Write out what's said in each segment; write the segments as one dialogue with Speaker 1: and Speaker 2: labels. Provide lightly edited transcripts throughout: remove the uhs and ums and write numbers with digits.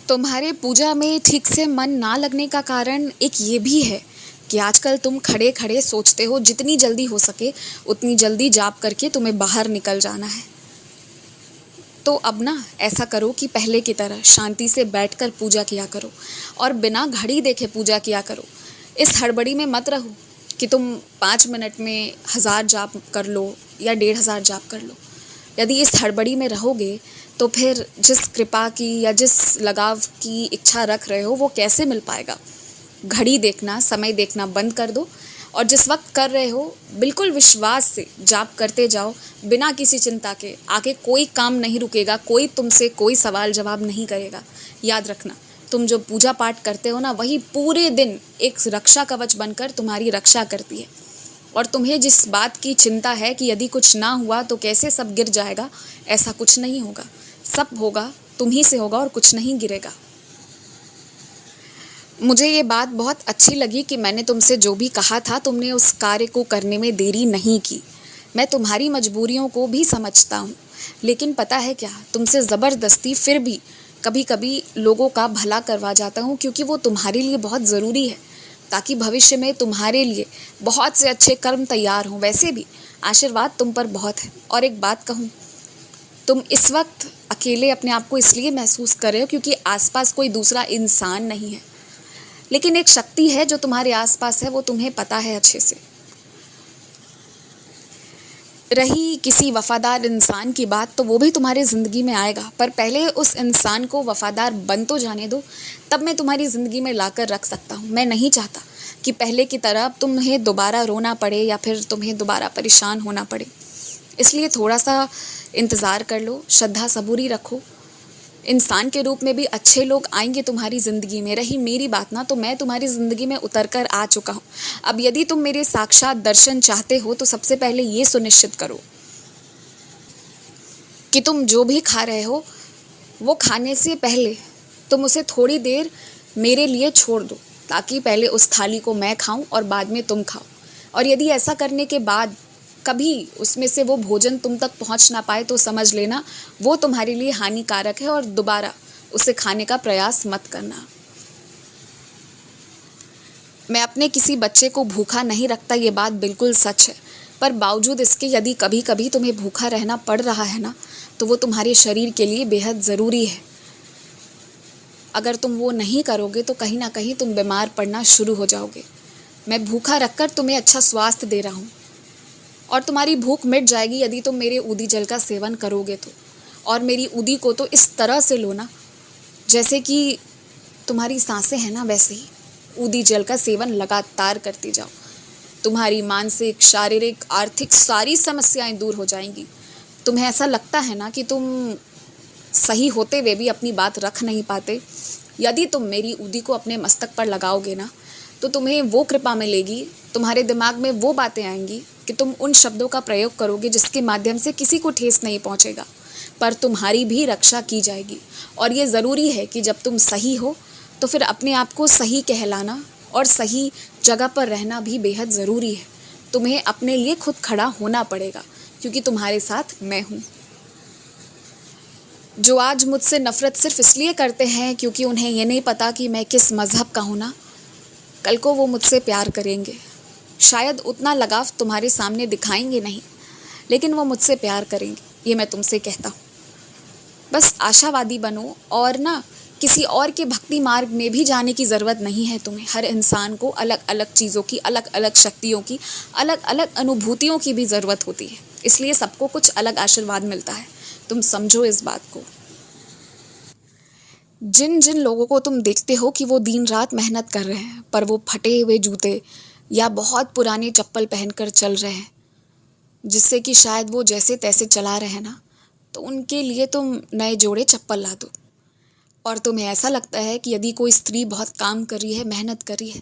Speaker 1: तुम्हारे पूजा में ठीक से मन ना लगने का कारण एक ये भी है कि आजकल तुम खड़े खड़े सोचते हो जितनी जल्दी हो सके उतनी जल्दी जाप करके तुम्हें बाहर निकल जाना है। तो अब ना ऐसा करो कि पहले की तरह शांति से बैठकर पूजा किया करो और बिना घड़ी देखे पूजा किया करो। इस हड़बड़ी में मत रहो कि तुम 5 मिनट में 1000 जाप कर लो या 1500 जाप कर लो। यदि इस हड़बड़ी में रहोगे तो फिर जिस कृपा की या जिस लगाव की इच्छा रख रहे हो वो कैसे मिल पाएगा। घड़ी देखना, समय देखना बंद कर दो और जिस वक्त कर रहे हो बिल्कुल विश्वास से जाप करते जाओ, बिना किसी चिंता के। आगे कोई काम नहीं रुकेगा, कोई तुमसे कोई सवाल जवाब नहीं करेगा। याद रखना, तुम जो पूजा पाठ करते हो ना, वही पूरे दिन एक रक्षा कवच बनकर तुम्हारी रक्षा करती है। और तुम्हें जिस बात की चिंता है कि यदि कुछ ना हुआ तो कैसे सब गिर जाएगा, ऐसा कुछ नहीं होगा। सब होगा, तुम ही से होगा और कुछ नहीं गिरेगा। मुझे ये बात बहुत अच्छी लगी कि मैंने तुमसे जो भी कहा था तुमने उस कार्य को करने में देरी नहीं की। मैं तुम्हारी मजबूरियों को भी समझता हूँ, लेकिन पता है क्या, तुमसे ज़बरदस्ती फिर भी कभी कभी लोगों का भला करवा जाता हूँ, क्योंकि वो तुम्हारे लिए बहुत ज़रूरी है, ताकि भविष्य में तुम्हारे लिए बहुत से अच्छे कर्म तैयार हों। वैसे भी आशीर्वाद तुम पर बहुत है। और एक बात कहूँ, तुम इस वक्त अकेले अपने आप को इसलिए महसूस कर रहे हो क्योंकि आसपास कोई दूसरा इंसान नहीं है, लेकिन एक शक्ति है जो तुम्हारे आसपास है, वो तुम्हें पता है अच्छे से। रही किसी वफादार इंसान की बात, तो वो भी तुम्हारी ज़िंदगी में आएगा, पर पहले उस इंसान को वफादार बन तो जाने दो, तब मैं तुम्हारी ज़िंदगी में लाकर रख सकता हूँ। मैं नहीं चाहता कि पहले की तरह अब तुम्हें दोबारा रोना पड़े या फिर तुम्हें दोबारा परेशान होना पड़े। इसलिए थोड़ा सा इंतज़ार कर लो, श्रद्धा सबूरी रखो। इंसान के रूप में भी अच्छे लोग आएंगे तुम्हारी ज़िंदगी में। रही मेरी बात ना, तो मैं तुम्हारी ज़िंदगी में उतर कर आ चुका हूँ। अब यदि तुम मेरे साक्षात दर्शन चाहते हो तो सबसे पहले ये सुनिश्चित करो कि तुम जो भी खा रहे हो वो खाने से पहले तुम उसे थोड़ी देर मेरे लिए छोड़ दो, ताकि पहले उस थाली को मैं खाऊं और बाद में तुम खाओ। और यदि ऐसा करने के बाद कभी उसमें से वो भोजन तुम तक पहुंच ना पाए तो समझ लेना वो तुम्हारे लिए हानिकारक है और दोबारा उसे खाने का प्रयास मत करना। मैं अपने किसी बच्चे को भूखा नहीं रखता, ये बात बिल्कुल सच है, पर बावजूद इसके यदि कभी कभी तुम्हें भूखा रहना पड़ रहा है ना, तो वो तुम्हारे शरीर के लिए बेहद ज़रूरी है। अगर तुम वो नहीं करोगे तो कहीं ना कहीं तुम बीमार पड़ना शुरू हो जाओगे। मैं भूखा रखकर तुम्हें अच्छा स्वास्थ्य दे रहा हूँ और तुम्हारी भूख मिट जाएगी यदि तुम मेरे ऊदी जल का सेवन करोगे तो। और मेरी ऊदी को तो इस तरह से लो ना, जैसे कि तुम्हारी सांसें हैं ना, वैसे ही ऊदी जल का सेवन लगातार करती जाओ। तुम्हारी मानसिक, शारीरिक, आर्थिक सारी समस्याएं दूर हो जाएंगी। तुम्हें ऐसा लगता है ना कि तुम सही होते हुए भी अपनी बात रख नहीं पाते, यदि तुम मेरी ऊदी को अपने मस्तक पर लगाओगे ना, तो तुम्हें वो कृपा मिलेगी, तुम्हारे दिमाग में वो बातें आएंगी कि तुम उन शब्दों का प्रयोग करोगे जिसके माध्यम से किसी को ठेस नहीं पहुंचेगा, पर तुम्हारी भी रक्षा की जाएगी। और ये ज़रूरी है कि जब तुम सही हो तो फिर अपने आप को सही कहलाना और सही जगह पर रहना भी बेहद ज़रूरी है। तुम्हें अपने लिए खुद खड़ा होना पड़ेगा, क्योंकि तुम्हारे साथ मैं हूँ। जो आज मुझसे नफ़रत सिर्फ इसलिए करते हैं क्योंकि उन्हें ये नहीं पता कि मैं किस मज़हब का हूँ ना, कल को वो मुझसे प्यार करेंगे। शायद उतना लगाव तुम्हारे सामने दिखाएंगे नहीं, लेकिन वो मुझसे प्यार करेंगे, ये मैं तुमसे कहता हूँ। बस आशावादी बनो और ना किसी और के भक्ति मार्ग में भी जाने की ज़रूरत नहीं है तुम्हें। हर इंसान को अलग अलग चीज़ों की, अलग अलग शक्तियों की, अलग अलग अनुभूतियों की भी ज़रूरत होती है, इसलिए सबको कुछ अलग आशीर्वाद मिलता है। तुम समझो इस बात को। जिन जिन लोगों को तुम देखते हो कि वो दिन रात मेहनत कर रहे हैं, पर वो फटे हुए जूते या बहुत पुराने चप्पल पहनकर चल रहे हैं, जिससे कि शायद वो जैसे तैसे चला रहे हैं ना, तो उनके लिए तुम नए जोड़े चप्पल ला दो। और तुम्हें ऐसा लगता है कि यदि कोई स्त्री बहुत काम कर रही है, मेहनत कर रही है,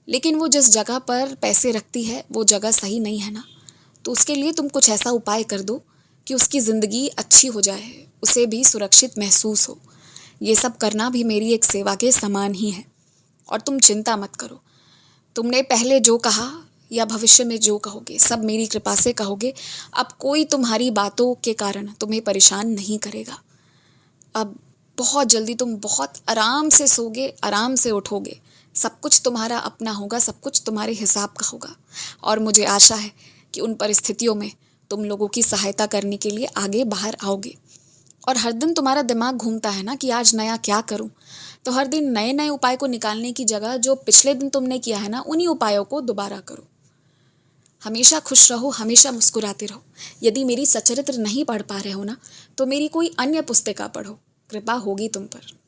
Speaker 1: लेकिन वो जिस जगह पर पैसे रखती है वो जगह सही नहीं है ना, तो उसके लिए तुम कुछ ऐसा उपाय कर दो कि उसकी ज़िंदगी अच्छी हो जाए, उसे भी सुरक्षित महसूस हो। ये सब करना भी मेरी एक सेवा के समान ही है। और तुम चिंता मत करो, तुमने पहले जो कहा या भविष्य में जो कहोगे सब मेरी कृपा से कहोगे। अब कोई तुम्हारी बातों के कारण तुम्हें परेशान नहीं करेगा। अब बहुत जल्दी तुम बहुत आराम से सोगे, आराम से उठोगे। सब कुछ तुम्हारा अपना होगा, सब कुछ तुम्हारे हिसाब का होगा। और मुझे आशा है कि उन परिस्थितियों में तुम लोगों की सहायता करने के लिए आगे बाहर आओगे। और हर दिन तुम्हारा दिमाग घूमता है ना कि आज नया क्या करूं, तो हर दिन नए नए उपाय को निकालने की जगह जो पिछले दिन तुमने किया है ना, उन्हीं उपायों को दोबारा करो। हमेशा खुश रहो, हमेशा मुस्कुराते रहो। यदि मेरी सचरित्र नहीं पढ़ पा रहे हो ना, तो मेरी कोई अन्य पुस्तिका पढ़ो, कृपा होगी तुम पर।